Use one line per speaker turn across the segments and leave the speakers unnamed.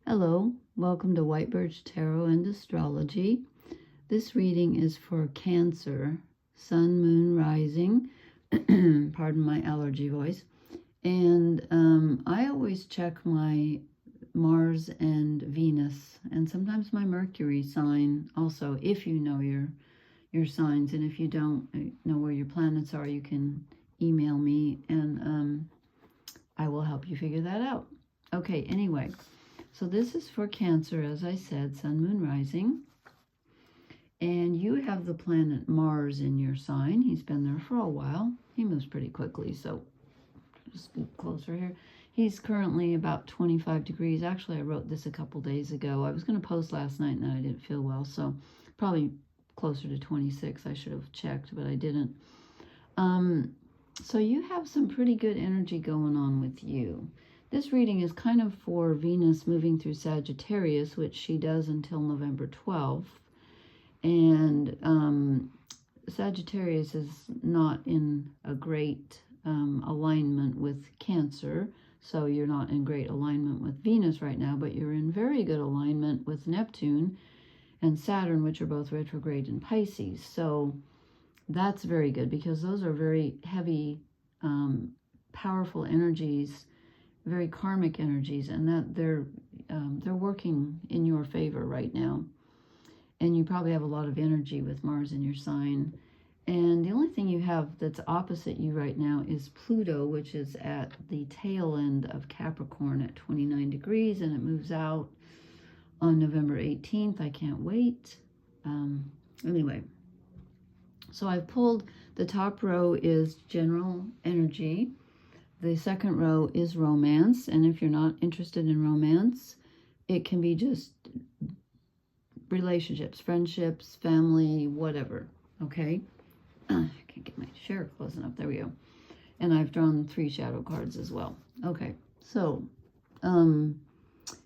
Hello, welcome to White Birch Tarot and Astrology. This reading is for Cancer, Sun, Moon, Rising. Pardon my allergy voice. And I always check my Mars and Venus, and sometimes my Mercury sign also, if you know your signs. And if you don't know where your planets are, you can email me, and I will help you figure that out. Okay, anyway. So this is for Cancer, as I said, Sun, Moon, Rising. And you have the planet Mars in your sign. He's been there for a while. He moves pretty quickly, so just get closer here. He's currently about 25 degrees. Actually, I wrote this a couple days ago. I was going to post last night, and then I didn't feel well, so probably closer to 26. I should have checked, but I didn't. So you have some pretty good energy going on with you. This reading is kind of for Venus moving through Sagittarius, which she does until November 12th. And Sagittarius is not in a great alignment with Cancer. So you're not in great alignment with Venus right now, but you're in very good alignment with Neptune and Saturn, which are both retrograde in Pisces. So that's very good because those are very heavy, powerful energies, very karmic energies, and that they're working in your favor right now. And you probably have a lot of energy with Mars in your sign. And the only thing you have that's opposite you right now is Pluto, which is at the tail end of Capricorn at 29 degrees, and it moves out on November 18th. I can't wait. Anyway, so I've pulled, the top row is general energy. The second row is romance, and if you're not interested in romance, it can be just relationships, friendships, family, whatever, okay? I can't get my share close enough. There we go. And I've drawn 3 shadow cards as well. Okay, so, and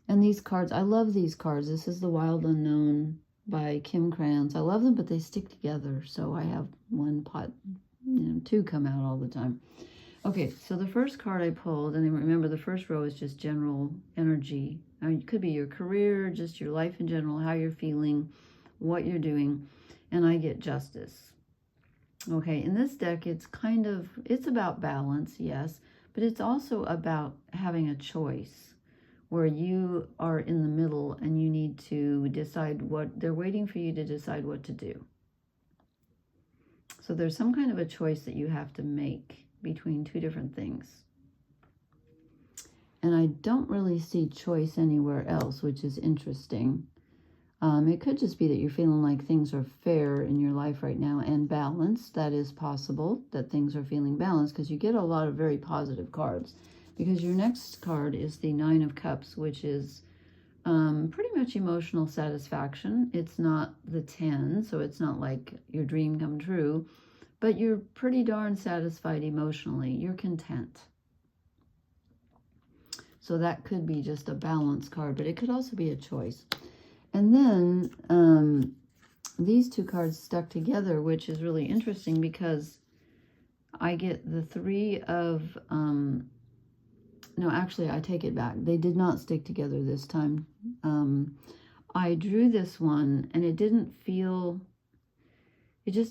these cards, I love these cards. This is The Wild Unknown by Kim Krans. I love them, but they stick together, so I have one pot, 2 come out all the time. Okay, so the first card I pulled, and remember the first row is just general energy. I mean, it could be your career, just your life in general, how you're feeling, what you're doing, and I get justice. Okay, in this deck, it's about balance, yes, but it's also about having a choice where you are in the middle and you need to decide they're waiting for you to decide what to do. So there's some kind of a choice that you have to make between 2 different things. And I don't really see choice anywhere else, which is interesting. It could just be that you're feeling like things are fair in your life right now and balanced. That is possible, that things are feeling balanced, because you get a lot of very positive cards. Because your next card is the 9 of Cups, which is pretty much emotional satisfaction. It's not the 10, so it's not like your dream come true. But you're pretty darn satisfied emotionally. You're content. So that could be just a balance card, but it could also be a choice. And then these 2 cards stuck together, which is really interesting because I get the 3 of... no, actually, I take it back. They did not stick together this time. I drew this one, and it didn't feel...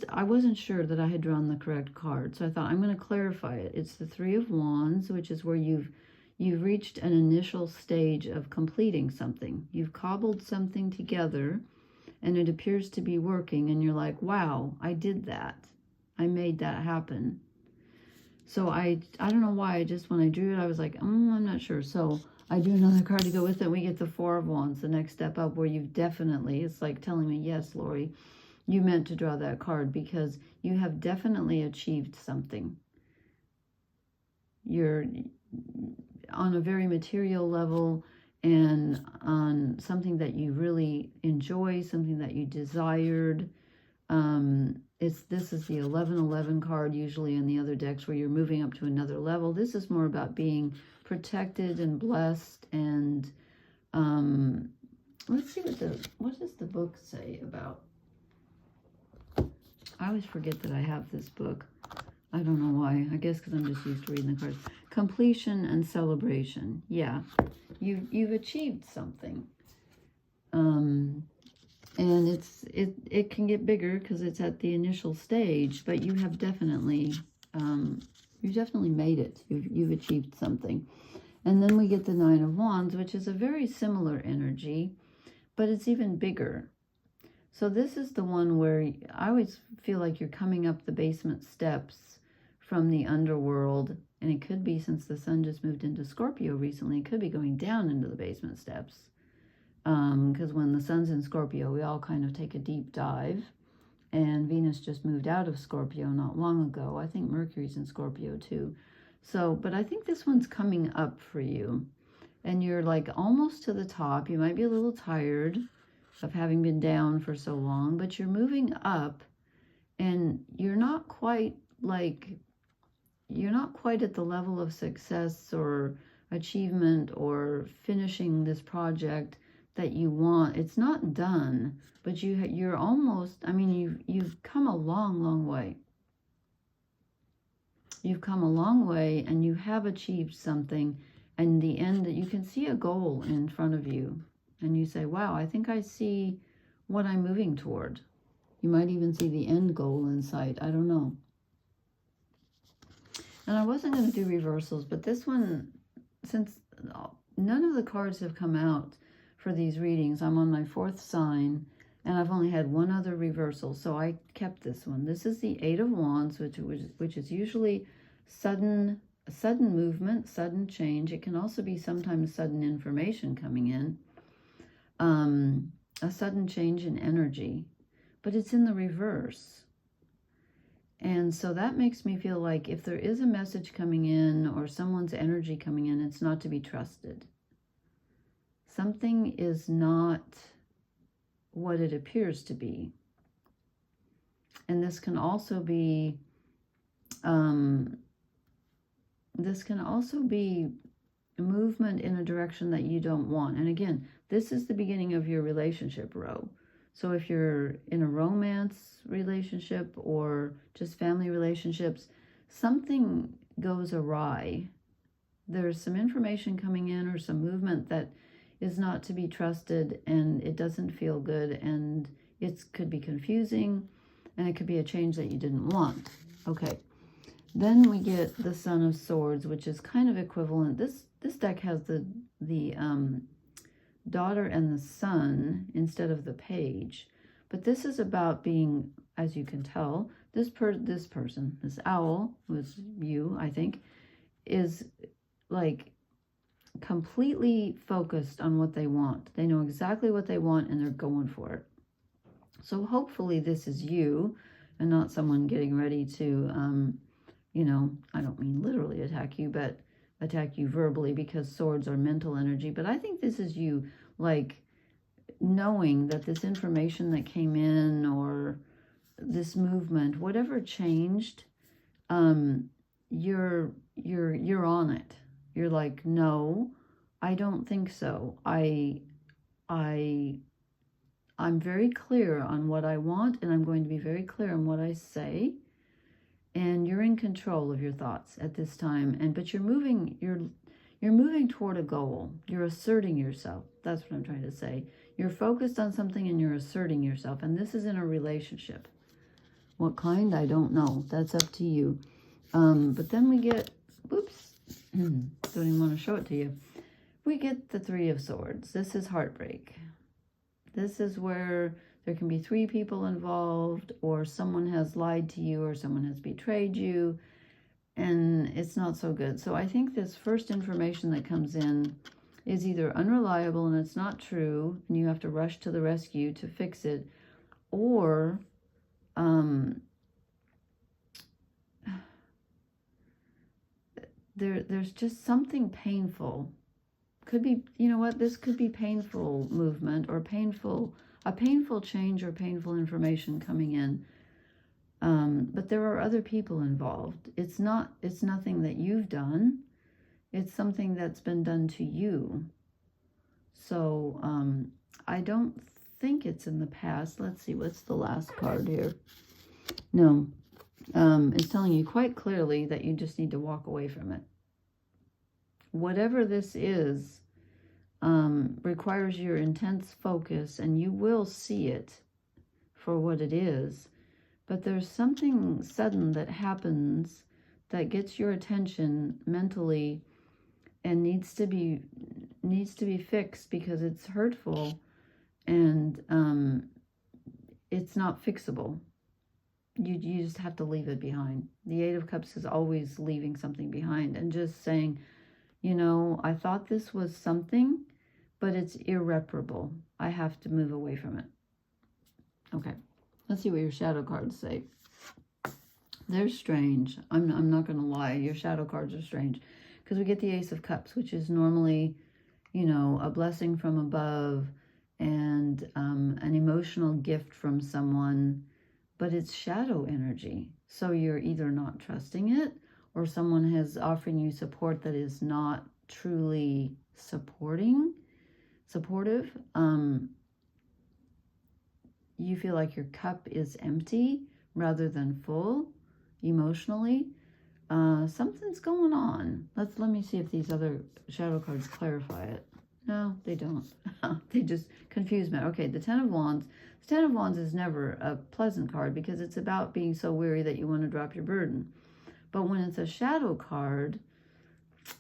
I wasn't sure that I had drawn the correct card. So I thought, I'm going to clarify it. It's the 3 of Wands, which is where you've reached an initial stage of completing something. You've cobbled something together, and it appears to be working. And you're like, wow, I did that. I made that happen. So I don't know why. When I drew it, I was like, I'm not sure. So I drew another card to go with it. We get the 4 of Wands, the next step up, where you've definitely, it's like telling me, yes, Lori, you meant to draw that card because you have definitely achieved something. You're on a very material level and on something that you really enjoy, something that you desired. This is the 1111 card usually in the other decks where you're moving up to another level. This is more about being protected and blessed. And let's see what does the book say about... I always forget that I have this book. I don't know why. I guess because I'm just used to reading the cards. Completion and celebration. Yeah, you've achieved something. And it can get bigger because it's at the initial stage, but you have definitely made it. You've achieved something. And then we get the Nine of Wands, which is a very similar energy, but it's even bigger. So this is the one where I always feel like you're coming up the basement steps from the underworld, and it could be, since the sun just moved into Scorpio recently, it could be going down into the basement steps. Because when the sun's in Scorpio, we all kind of take a deep dive, and Venus just moved out of Scorpio not long ago. I think Mercury's in Scorpio too. So, but I think this one's coming up for you, and you're like almost to the top. You might be a little tired of having been down for so long, but you're moving up, and you're not quite at the level of success or achievement or finishing this project that you want. It's not done, but you're almost, I mean, you've come a long way. You've come a long way, and you have achieved something. And the end, that you can see a goal in front of you, and you say, wow, I think I see what I'm moving toward. You might even see the end goal in sight. I don't know. And I wasn't going to do reversals, but this one, since none of the cards have come out for these readings, I'm on my 4th sign, and I've only had one other reversal, so I kept this one. This is the Eight of Wands, which is usually sudden movement, sudden change. It can also be sometimes sudden information coming in, a sudden change in energy, but it's in the reverse. And so that makes me feel like if there is a message coming in or someone's energy coming in, it's not to be trusted. Something is not what it appears to be. And this can also be movement in a direction that you don't want. And again, this is the beginning of your relationship row. So if you're in a romance relationship or just family relationships, something goes awry. There's some information coming in or some movement that is not to be trusted, and it doesn't feel good, and it could be confusing, and it could be a change that you didn't want. Okay. Then we get the Son of Swords, which is kind of equivalent. This deck has the daughter and the son instead of the page, but this is about being, as you can tell, this owl, who is you, I think, is like completely focused on what they want. They know exactly what they want, and they're going for it. So hopefully this is you, and not someone getting ready to you know, I don't mean literally attack you, but attack you verbally, because swords are mental energy. But I think this is you, like, knowing that this information that came in, or this movement, whatever changed, you're on it. You're like, no, I don't think so. I'm very clear on what I want, and I'm going to be very clear on what I say. And you're in control of your thoughts at this time. But you're moving toward a goal. You're asserting yourself. That's what I'm trying to say. You're focused on something, and you're asserting yourself. And this is in a relationship. What kind? I don't know. That's up to you. But then we get, whoops, don't even want to show it to you. We get the Three of Swords. This is heartbreak. This is where there can be 3 people involved, or someone has lied to you, or someone has betrayed you, and it's not so good. So I think this first information that comes in is either unreliable and it's not true, and you have to rush to the rescue to fix it, or there's just something painful. Could be, you know what, this could be painful movement, or a painful change, or painful information coming in. But there are other people involved. It's nothing that you've done. It's something that's been done to you. So I don't think it's in the past. Let's see, what's the last card here? No, is telling you quite clearly that you just need to walk away from it. Whatever this is, requires your intense focus, and you will see it for what it is. But there's something sudden that happens that gets your attention mentally and needs to be fixed because it's hurtful, and it's not fixable. You just have to leave it behind. The Eight of Cups is always leaving something behind and just saying, you know, I thought this was something, but it's irreparable. I have to move away from it. Okay, let's see what your shadow cards say. They're strange. I'm not going to lie. Your shadow cards are strange because we get the Ace of Cups, which is normally, you know, a blessing from above and an emotional gift from someone, but it's shadow energy. So you're either not trusting it, or someone has offering you support that is not truly supportive. You feel like your cup is empty rather than full emotionally. Something's going on. Let me see if these other shadow cards clarify it. No, they don't. They just confuse me. Okay, the Ten of Wands. The Ten of Wands is never a pleasant card because it's about being so weary that you want to drop your burden. But when it's a shadow card,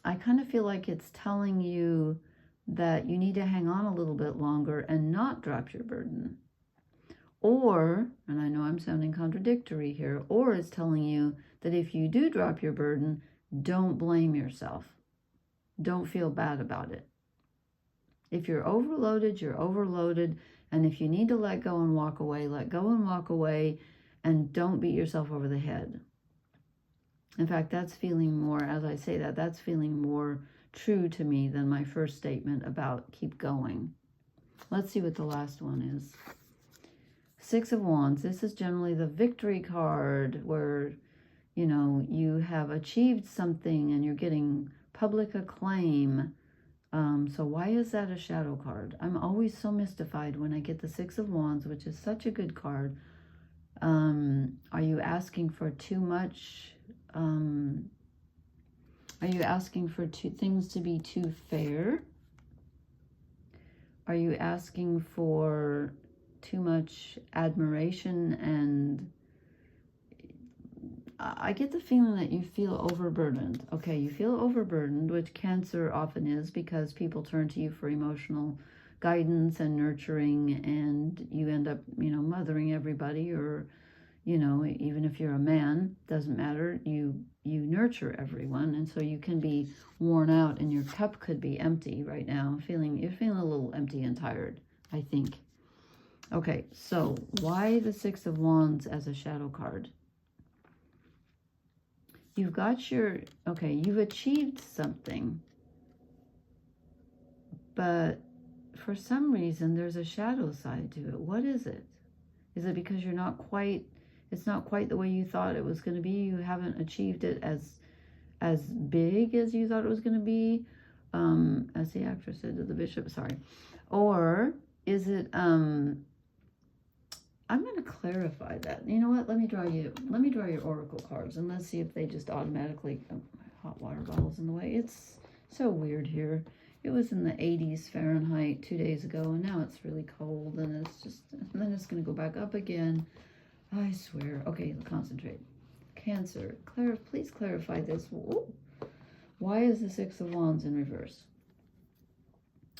I kind of feel like it's telling you that you need to hang on a little bit longer and not drop your burden. Or, and I know I'm sounding contradictory here, or it's telling you that if you do drop your burden, don't blame yourself. Don't feel bad about it. If you're overloaded, you're overloaded. And if you need to let go and walk away, let go and walk away, and don't beat yourself over the head. In fact, that's feeling more, as I say that, that's feeling more true to me than my first statement about keep going. Let's see what the last one is. Six of Wands. This is generally the victory card where, you know, you have achieved something and you're getting public acclaim. So why is that a shadow card? I'm always so mystified when I get the Six of Wands, which is such a good card. Are you asking for too much? Are you asking for things to be too fair? Are you asking for too much admiration? And I get the feeling that you feel overburdened. Okay, you feel overburdened, which Cancer often is because people turn to you for emotional guidance and nurturing, and you end up, you know, mothering everybody, or, you know, even if you're a man, doesn't matter, you nurture everyone, and so you can be worn out, and your cup could be empty right now. You're feeling a little empty and tired, I think. Okay, so why the Six of Wands as a shadow card? You've got you've achieved something, but for some reason there's a shadow side to it. What is it? Is it because it's not quite the way you thought it was going to be? You haven't achieved it as big as you thought it was going to be, as the actress said to the bishop, sorry. Or is it, I'm going to clarify that. You know what? Let me draw your oracle cards, and let's see if they just automatically, my hot water bottle's in the way. It's so weird here. It was in the 80s Fahrenheit 2 days ago, and now it's really cold, and then it's going to go back up again. I swear. Okay, concentrate. Cancer, please clarify this. Ooh. Why is the Six of Wands in reverse?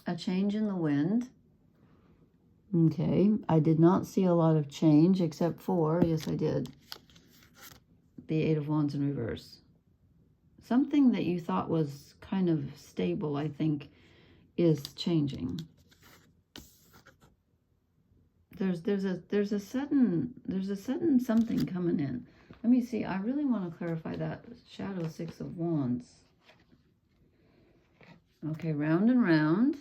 A change in the wind. Okay, I did not see a lot of change except for, yes I did, the Eight of Wands in reverse. Something that you thought was kind of stable, I think, is changing. There's a sudden something coming in. Let me see. I really want to clarify that shadow Six of Wands. Okay, round and round.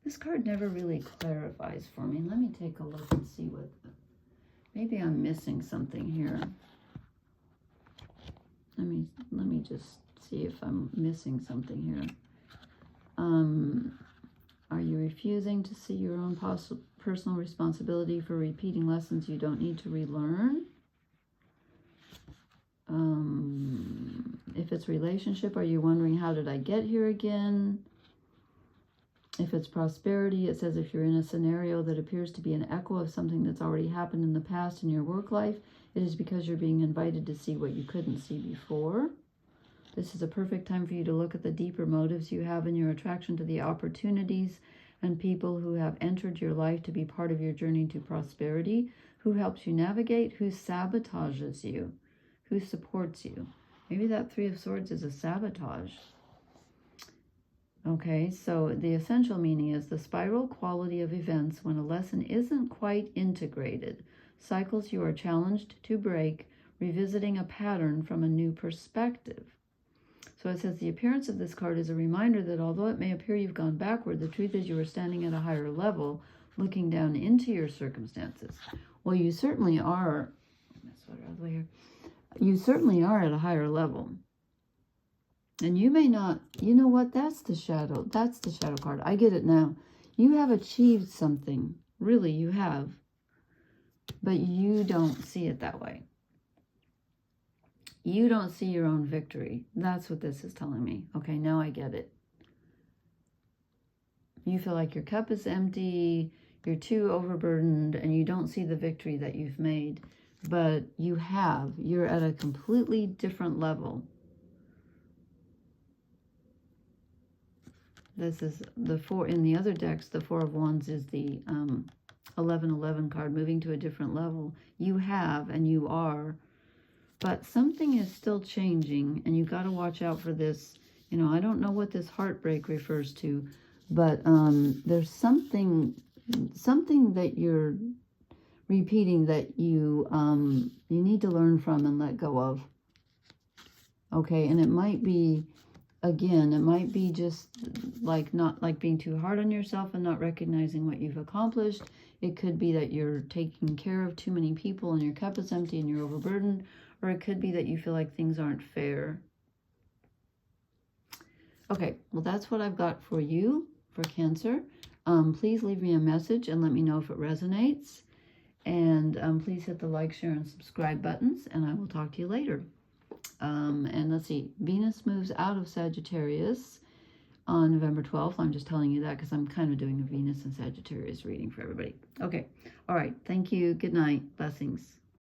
This card never really clarifies for me. Let me take a look and see what... Maybe I'm missing something here. Let me just see if I'm missing something here. Are you refusing to see your own personal responsibility for repeating lessons you don't need to relearn? If it's relationship, are you wondering, how did I get here again? If it's prosperity, it says if you're in a scenario that appears to be an echo of something that's already happened in the past in your work life, it is because you're being invited to see what you couldn't see before. This is a perfect time for you to look at the deeper motives you have in your attraction to the opportunities and people who have entered your life to be part of your journey to prosperity, who helps you navigate, who sabotages you, who supports you. Maybe that Three of Swords is a sabotage. Okay, so the essential meaning is the spiral quality of events when a lesson isn't quite integrated. Cycles you are challenged to break, revisiting a pattern from a new perspective. So it says the appearance of this card is a reminder that although it may appear you've gone backward, the truth is you are standing at a higher level, looking down into your circumstances. Well, you certainly are. You certainly are at a higher level. And you may not, you know what, that's the shadow card. I get it now. You have achieved something, really you have, but you don't see it that way. You don't see your own victory. That's what this is telling me. Okay, now I get it. You feel like your cup is empty, you're too overburdened, and you don't see the victory that you've made, but you have. You're at a completely different level. This is the four in the other decks. The Four of Wands is the 1111 card, moving to a different level. You have and you are, but something is still changing, and you got to watch out for this. You know, I don't know what this heartbreak refers to, but there's something that you're repeating that you need to learn from and let go of. Okay, and it might be, again, it might be just like not like being too hard on yourself and not recognizing what you've accomplished. It could be that you're taking care of too many people and your cup is empty and you're overburdened, or it could be that you feel like things aren't fair. Okay, well, that's what I've got for you for Cancer. Please leave me a message and let me know if it resonates. And please hit the like, share, and subscribe buttons, and I will talk to you later. And let's see, Venus moves out of Sagittarius on November 12th. I'm just telling you that because I'm kind of doing a Venus and Sagittarius reading for everybody. Okay. All right. Thank you. Good night. Blessings.